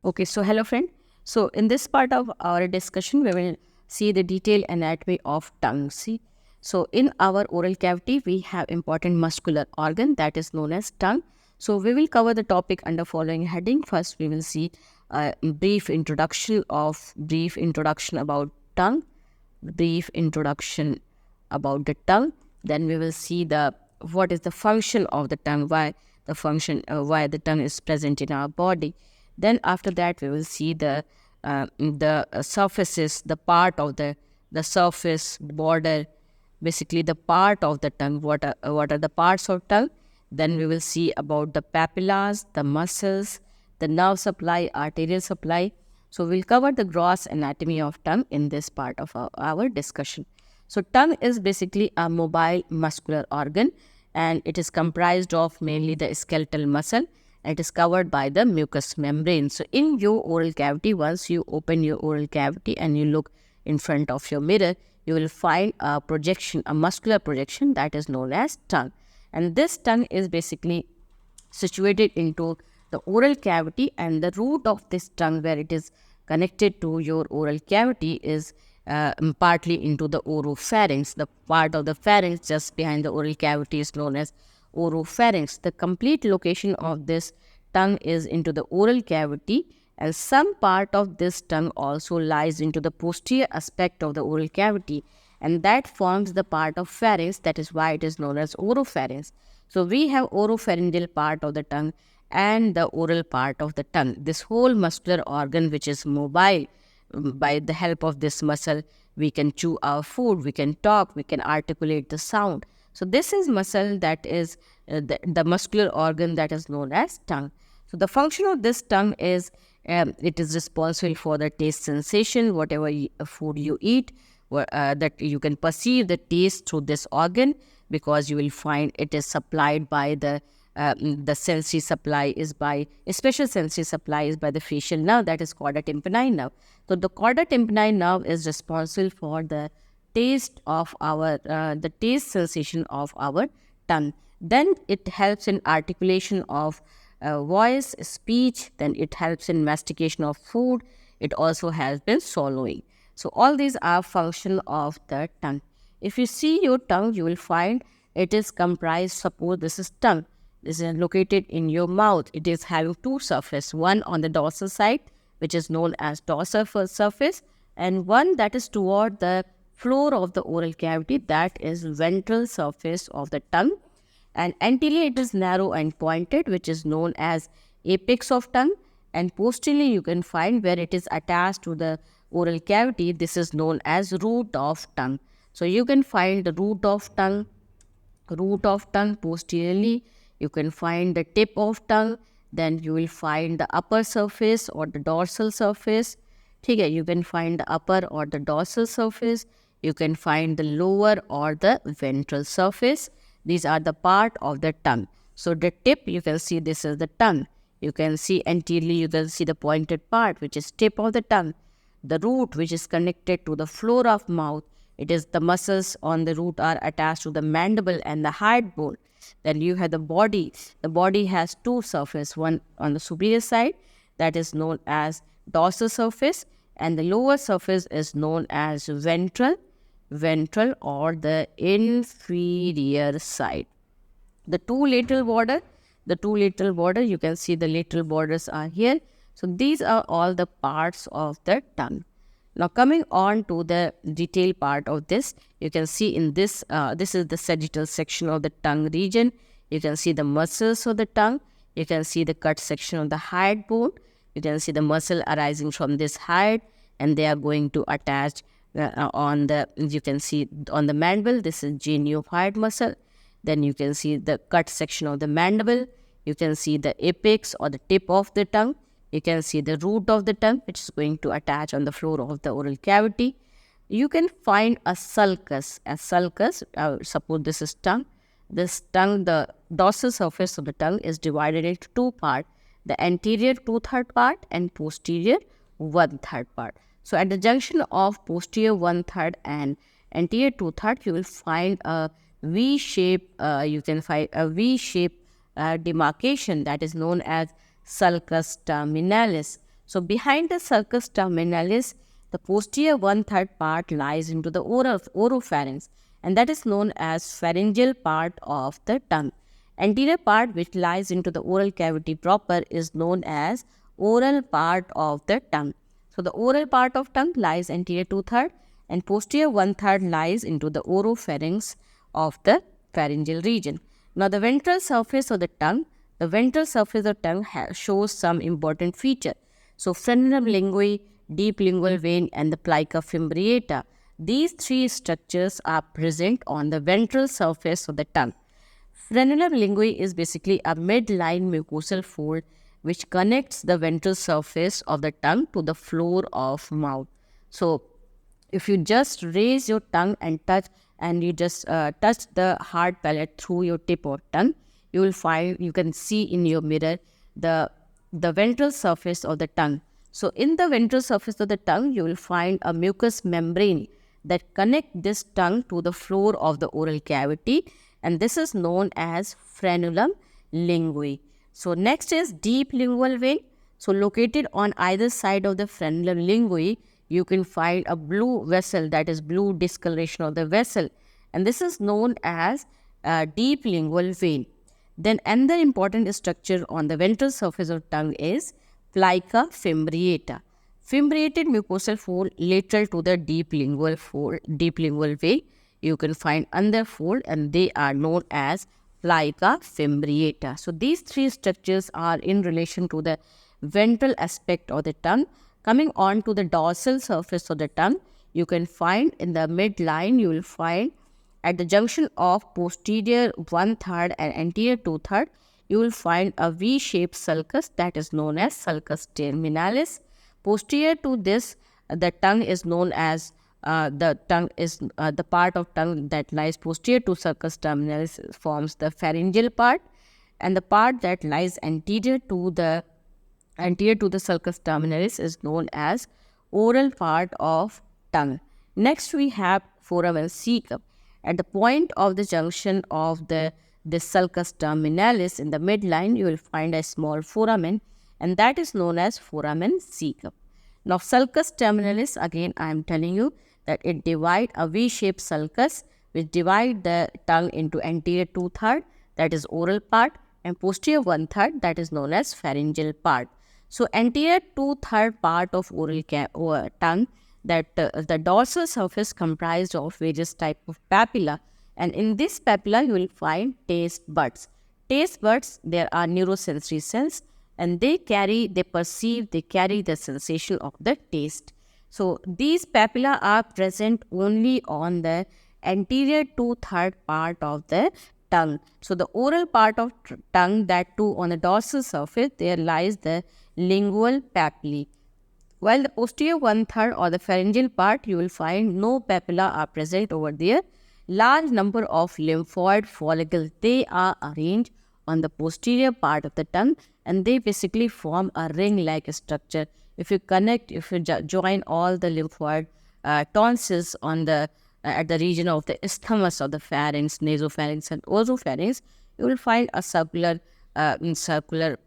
Okay, so hello friend. So in this part of our discussion, we will see the detailed anatomy of tongue. See, so in our oral cavity, we have important muscular organ that is known as tongue. So we will cover the topic under following heading. First, we will see a brief introduction about tongue, brief introduction about the tongue. Then we will see the what is the function of the tongue, why the tongue is present in our body. Then after that we will see the surfaces, the part of the surface border, basically the part of the tongue. What are the parts of tongue? Then we will see about the papillas, the muscles, the nerve supply, arterial supply. So we'll cover the gross anatomy of tongue in this part of our discussion. So tongue is basically a mobile muscular organ, and it is comprised of mainly the skeletal muscle. It is covered by the mucous membrane. So in your oral cavity, once you open your oral cavity and you look in front of your mirror, you will find a projection, a muscular projection that is known as tongue. And this tongue is basically situated into the oral cavity, and the root of this tongue where it is connected to your oral cavity is partly into the oropharynx. The part of the pharynx just behind the oral cavity is known as oropharynx. The complete location of this tongue is into the oral cavity, and some part of this tongue also lies into the posterior aspect of the oral cavity, and that forms the part of pharynx. That is why it is known as oropharynx. So we have oropharyngeal part of the tongue and the oral part of the tongue. This whole muscular organ which is mobile, by the help of this muscle, we can chew our food, we can talk, we can articulate the sound. So this is muscle that is the muscular organ that is known as tongue. So the function of this tongue is it is responsible for the taste sensation, whatever food you eat, that you can perceive the taste through this organ, because you will find it is supplied by the sensory supply is by a special sensory supply is by the facial nerve, that is chorda tympani nerve. So the chorda tympani nerve is responsible for the taste of our the taste sensation of our tongue. Then it helps in articulation of voice, speech. Then it helps in mastication of food. It also helps in swallowing. So all these are function of the tongue. If you see your tongue, you will find it is comprised. Suppose this is tongue. This is located in your mouth. It is having two surfaces, one on the dorsal side, which is known as dorsal surface, and one that is toward the floor of the oral cavity, that is ventral surface of the tongue. And anterior it is narrow and pointed, which is known as apex of tongue, and posteriorly you can find where it is attached to the oral cavity. This is known as root of tongue. So you can find the root of tongue posteriorly. You can find the tip of tongue. Then you will find the upper surface or the dorsal surface. Okay, you can find the upper or the dorsal surface. You can find the lower or the ventral surface. These are the part of the tongue. So the tip, you can see this is the tongue. You can see anteriorly, you can see the pointed part, which is tip of the tongue. The root, which is connected to the floor of mouth, it is the muscles on the root are attached to the mandible and the hide bone. Then you have the body. The body has two surfaces, one on the superior side, that is known as dorsal surface, and the lower surface is known as ventral or the inferior side. The two lateral border, you can see the lateral borders are here. So these are all the parts of the tongue. Now coming on to the detailed part of this, you can see in this, this is the sagittal section of the tongue region. You can see the muscles of the tongue. You can see the cut section of the hide bone. You can see the muscle arising from this hide, and they are going to attach you can see on the mandible, this is geniohyoid muscle. Then you can see the cut section of the mandible. You can see the apex or the tip of the tongue. You can see the root of the tongue, which is going to attach on the floor of the oral cavity. You can find a sulcus. Suppose this is tongue. This tongue, the dorsal surface of the tongue is divided into two parts, the anterior 2/3 part and posterior 1/3 part. So at the junction of posterior 1/3 and anterior 2/3, you will find a V-shape, demarcation that is known as sulcus terminalis. So behind the sulcus terminalis, the posterior one-third part lies into the oropharynx, and that is known as pharyngeal part of the tongue. Anterior part, which lies into the oral cavity proper, is known as oral part of the tongue. So the oral part of tongue lies anterior two-third, and posterior one-third lies into the oropharynx of the pharyngeal region. Now the ventral surface of the tongue, shows some important feature. So frenulum linguae, deep lingual vein, and the plica fimbriata. These three structures are present on the ventral surface of the tongue. Frenulum linguae is basically a midline mucosal fold which connects the ventral surface of the tongue to the floor of mouth. So if you just raise your tongue and touch the hard palate through your tip of tongue, you can see in your mirror the ventral surface of the tongue. So in the ventral surface of the tongue, you will find a mucous membrane that connect this tongue to the floor of the oral cavity, and this is known as frenulum linguae. So next is deep lingual vein. So located on either side of the frenulum linguae, you can find a blue vessel, that is blue discoloration of the vessel, and this is known as deep lingual vein. Then another important structure on the ventral surface of tongue is plica fimbriata. Fimbriated mucosal fold lateral to the deep lingual vein. You can find underfold, and they are known as plica fimbriata. So these three structures are in relation to the ventral aspect of the tongue. Coming on to the dorsal surface of the tongue, you can find in the midline, you will find at the junction of posterior one-third and anterior two-third, you will find a V-shaped sulcus that is known as sulcus terminalis. Posterior to this, the tongue is known as the part of tongue that lies posterior to sulcus terminalis forms the pharyngeal part, and the part that lies anterior to the sulcus terminalis is known as oral part of tongue. Next we have foramen cecum. At the point of the junction of the sulcus terminalis in the midline, you will find a small foramen, and that is known as foramen cecum. Now sulcus terminalis, again I am telling you that it divides a V-shaped sulcus which divide the tongue into anterior two-third, that is oral part, and posterior one-third, that is known as pharyngeal part. So anterior two-third part of oral tongue, that the dorsal surface comprised of various type of papilla, and in this papilla you will find taste buds. Taste buds, there are neurosensory cells, and they carry the sensation of the taste. So these papilla are present only on the anterior two-third part of the tongue. So the oral part of tongue, that too on the dorsal surface, there lies the lingual papillae. While the posterior one-third or the pharyngeal part, you will find no papilla are present over there. Large number of lymphoid follicles, they are arranged on the posterior part of the tongue, and they basically form a ring-like structure. If you join all the lymphoid tonsils on the at the region of the isthmus of the pharynx, nasopharynx, and oropharynx, you will find a circular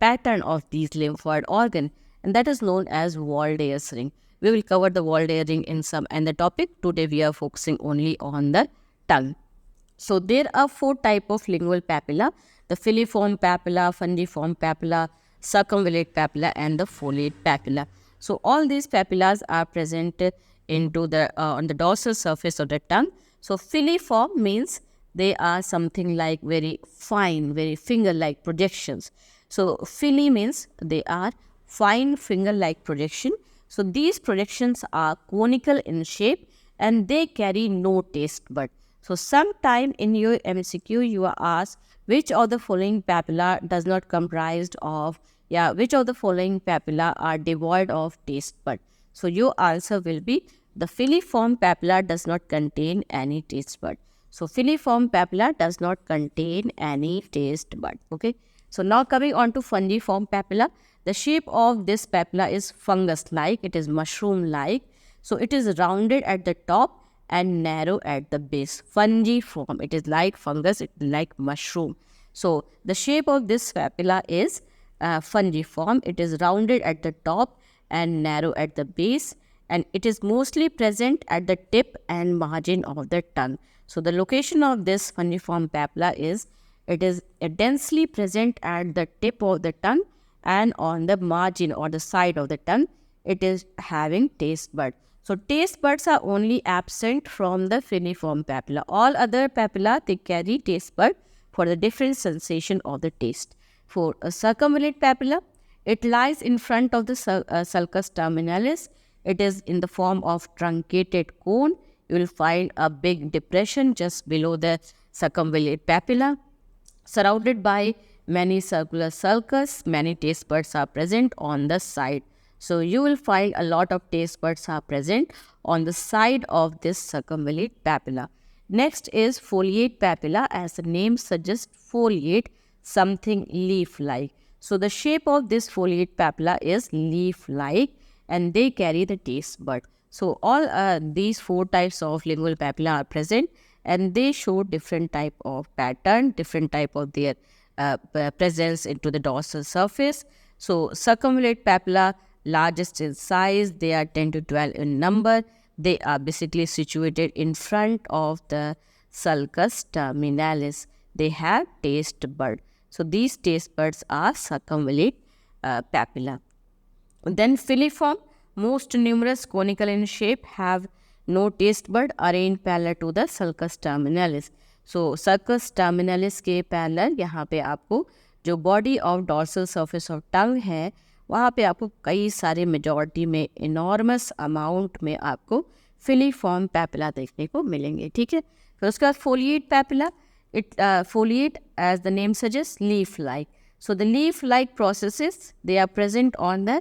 pattern of these lymphoid organ, and that is known as Waldeyer's ring. We will cover the Waldeyer ring in some other topic. Today we are focusing only on the tongue. So there are four types of lingual papilla: the filiform papilla, fungiform papilla, circumvallate papilla, and the foliate papilla. So all these papillas are present into on the dorsal surface of the tongue. So filiform means they are something like very fine, very finger-like projections. So fili means they are fine finger-like projection. So these projections are conical in shape and they carry no taste bud. So sometime in your MCQ you are asked which of the following papilla does not comprised of, which of the following papilla are devoid of taste bud. So your answer will be the filiform papilla does not contain any taste bud. So filiform papilla does not contain any taste bud. Okay. So now coming on to fungiform papilla. The shape of this papilla is fungus-like. It is mushroom-like. So it is rounded at the top and narrow at the base. Fungiform. It is like fungus. It is like mushroom. So the shape of this papilla is fungiform. It is rounded at the top and narrow at the base, and it is mostly present at the tip and margin of the tongue. So the location of this fungiform papilla is, it is densely present at the tip of the tongue and on the margin or the side of the tongue. It is having taste bud. So taste buds are only absent from the filiform papilla. All other papilla, they carry taste bud for the different sensation of the taste. For a circumvallate papilla, it lies in front of the sulcus terminalis. It is in the form of truncated cone. You will find a big depression just below the circumvallate papilla, surrounded by many circular sulcus. Many taste buds are present on the side. So you will find a lot of taste buds are present on the side of this circumvallate papilla. Next is foliate papilla. As the name suggests, foliate, something leaf-like. So the shape of this foliate papilla is leaf-like and they carry the taste bud. So all these 4 types of lingual papilla are present and they show different type of pattern, different type of their presence into the dorsal surface. So circumvallate papilla, largest in size, they are 10 to 12 in number. They are basically situated in front of the sulcus terminalis. They have taste bud. So these taste buds are circumvallate papilla. Then filiform, most numerous, conical in shape, have no taste bud arranged parallel to the sulcus terminalis. So sulcus terminalis के parallel यहाँ पे आपको जो body of dorsal surface of tongue है, वहाँ पे आपको कई सारे मेजॉरिटी में इनॉर्मस अमाउंट में आपको फिलीफॉर्म पैपिला देखने को मिलेंगे. ठीक है. फिर उसके बाद foliate papilla. It foliate as the name suggest leaf like. So the leaf like processes they are present on the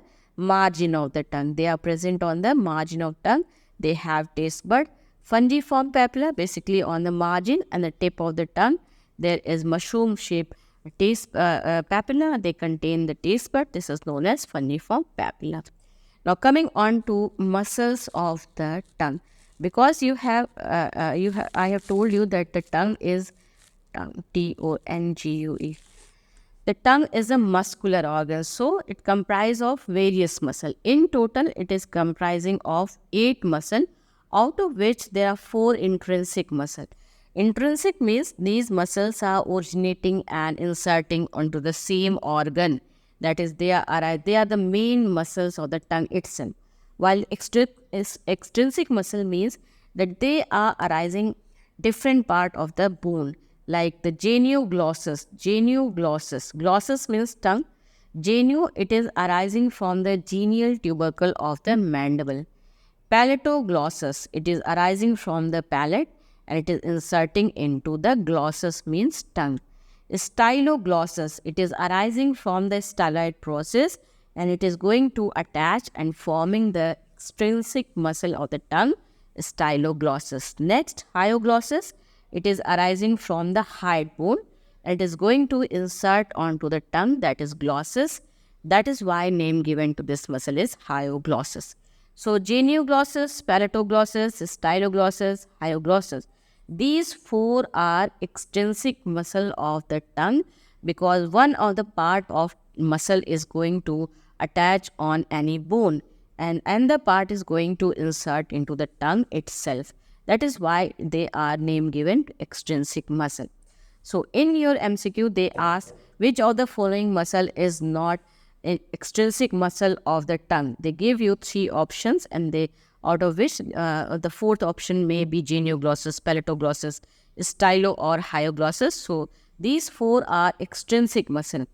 margin of the tongue. They are present on the margin of tongue. They have taste bud. Fungiform papilla, basically on the margin and the tip of the tongue, there is mushroom shaped taste papilla. They contain the taste bud. This is known as fungiform papilla. Now coming on to muscles of the tongue, because I have told you that the tongue is Tongue. The tongue is a muscular organ, so it comprises of various muscles. In total, it is comprising of 8 muscles, out of which there are 4 intrinsic muscles. Intrinsic means these muscles are originating and inserting onto the same organ. That is, they are the main muscles of the tongue itself. While extrinsic muscle means that they are arising different part of the bone, like the genioglossus. Glossus means tongue. Genio, it is arising from the genial tubercle of the mandible. Palatoglossus, it is arising from the palate and it is inserting into the glossus means tongue. Styloglossus, it is arising from the styloid process and it is going to attach and forming the extrinsic muscle of the tongue, styloglossus. Next, hyoglossus, it is arising from the hide bone. It is going to insert onto the tongue, that is glossus. That is why name given to this muscle is hyoglossus. So genioglossus, palatoglossus, styloglossus, hyoglossus. These 4 are extrinsic muscle of the tongue because one of the part of muscle is going to attach on any bone and another part is going to insert into the tongue itself. That is why they are name given extrinsic muscle. So in your MCQ, they ask which of the following muscle is not an extrinsic muscle of the tongue. They give you 3 options and they out of which the 4th option may be genioglossus, palatoglossus, stylo or hyoglossus. So these 4 are extrinsic muscle.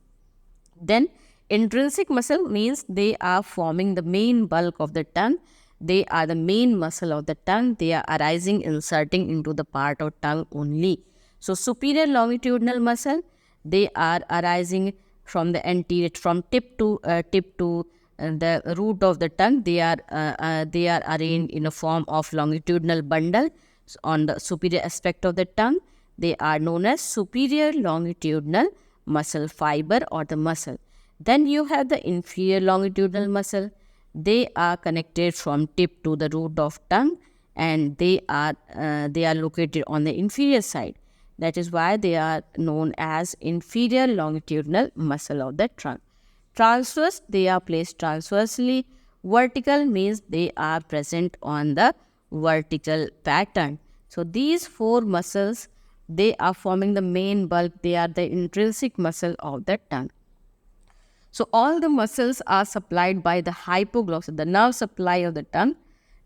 Then intrinsic muscle means they are forming the main bulk of the tongue. They are the main muscle of the tongue. They are arising, inserting into the part of tongue only. So superior longitudinal muscle, they are arising from the anterior, from tip to the root of the tongue. They are arranged in a form of longitudinal bundle on the superior aspect of the tongue. They are known as superior longitudinal muscle fiber or the muscle. Then you have the inferior longitudinal muscle. They are connected from tip to the root of tongue and they are located on the inferior side. That is why they are known as inferior longitudinal muscle of the trunk. Transverse, they are placed transversely. Vertical means they are present on the vertical pattern. So these four muscles, they are forming the main bulk. They are the intrinsic muscle of the tongue. So all the muscles are supplied by the hypoglossus, the nerve supply of the tongue.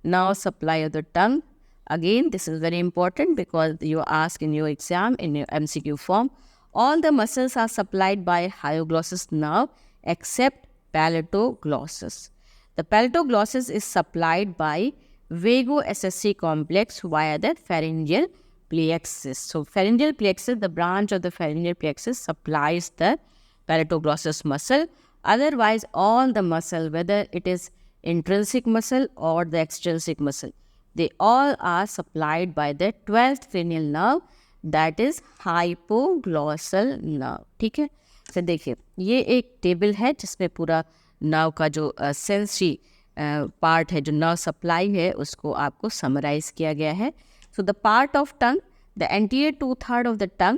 Nerve supply of the tongue. Again, this is very important because you ask in your exam, in your MCQ form. All the muscles are supplied by hyoglossus nerve except palatoglossus. The palatoglossus is supplied by vago-SSC complex via the pharyngeal plexus. So pharyngeal plexus, the branch of the pharyngeal plexus supplies the palatoglossus muscle. Otherwise, all the muscle, whether it is intrinsic muscle or the extrinsic muscle, they all are supplied by the 12th cranial nerve, that is hypoglossal nerve. ठीक है. तो देखिए ये एक table है जिसमें पूरा nerve का जो सेंसरी पार्ट है, जो नर्व सप्लाई है, उसको आपको समराइज किया गया है. So the part of tongue, the anterior 2/3 of the tongue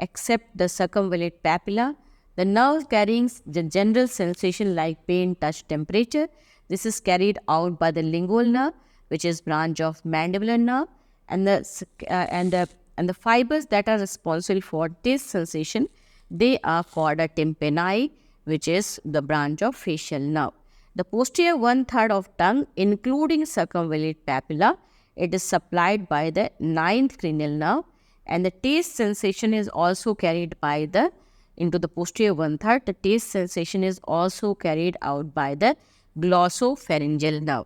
except the circumvallate papilla, the nerve carrying the general sensation like pain, touch, temperature. This is carried out by the lingual nerve, which is branch of mandibular nerve, and the fibers that are responsible for taste sensation, they are chorda tympani, which is the branch of facial nerve. The posterior 1/3 of tongue, including circumvallate papilla, it is supplied by the 9th cranial nerve, and the taste sensation is also carried by the into the posterior 1/3. The taste sensation is also carried out by the glossopharyngeal nerve.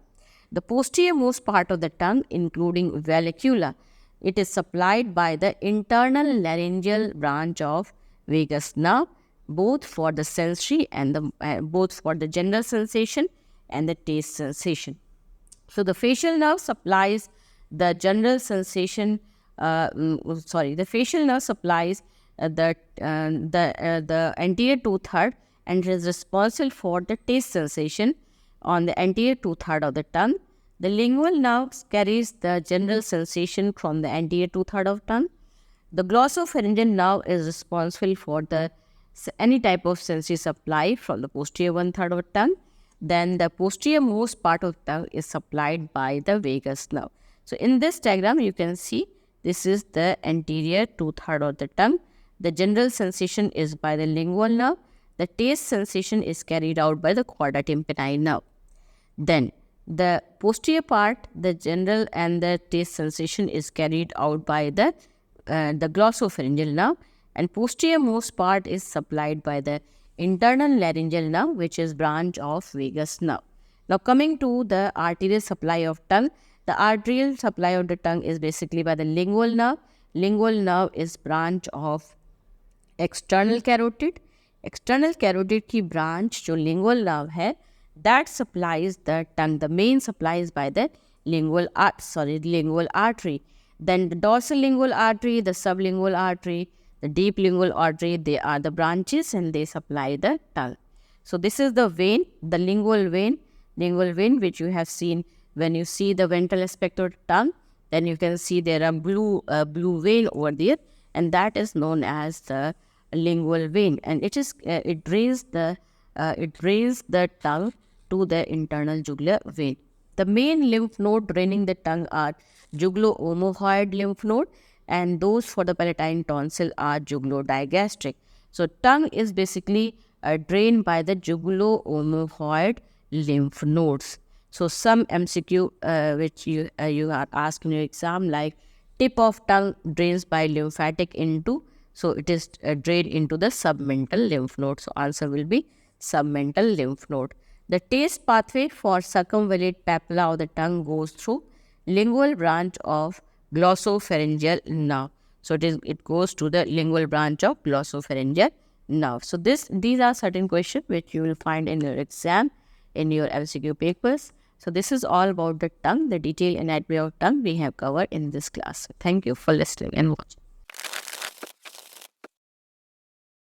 The posterior most part of the tongue, including vallecula, it is supplied by the internal laryngeal branch of vagus nerve, both for the sensory and both for the general sensation and the taste sensation. So the facial nerve supplies the general sensation. The facial nerve supplies the anterior 2/3 and is responsible for the taste sensation on the anterior 2/3 of the tongue. The lingual nerve carries the general sensation from the anterior 2/3 of tongue. The glossopharyngeal nerve is responsible for any type of sensory supply from the posterior 1/3 of tongue. Then the posterior most part of tongue is supplied by the vagus nerve. So in this diagram, you can see this is the anterior 2/3 of the tongue. The general sensation is by the lingual nerve. The taste sensation is carried out by the chorda tympani nerve. Then the posterior part, the general and the taste sensation is carried out by the glossopharyngeal nerve, and posterior most part is supplied by the internal laryngeal nerve, which is branch of vagus nerve. Now coming to the arterial supply of tongue, the arterial supply of the tongue is basically by the lingual nerve. Lingual nerve is branch of external carotid. External carotid की branch जो lingual nerve है, that supplies the tongue. The main supply is by the lingual artery. Then the dorsal lingual artery, the sublingual artery, the deep lingual artery, they are the branches and they supply the tongue. So this is the vein, the lingual vein, which you have seen when you see the ventral aspect of the tongue. Then you can see there are blue vein over there, and that is known as the lingual vein, and it drains the tongue to the internal jugular vein. The main lymph node draining the tongue are jugulo-omohyoid lymph node, and those for the palatine tonsil are jugulo-digastric. So tongue is basically drained by the jugulo-omohyoid lymph nodes. So some MCQ which you are asked in your exam, like tip of tongue drains by lymphatic into, so it is drained into the submental lymph node. So answer will be submental lymph node. The taste pathway for circumvallate papilla of the tongue goes through lingual branch of glossopharyngeal nerve. So it goes to the lingual branch of glossopharyngeal nerve. So these are certain questions which you will find in your exam, in your MCQ papers. So this is all about the tongue, the detailed anatomy of tongue we have covered in this class. Thank you for listening and watching.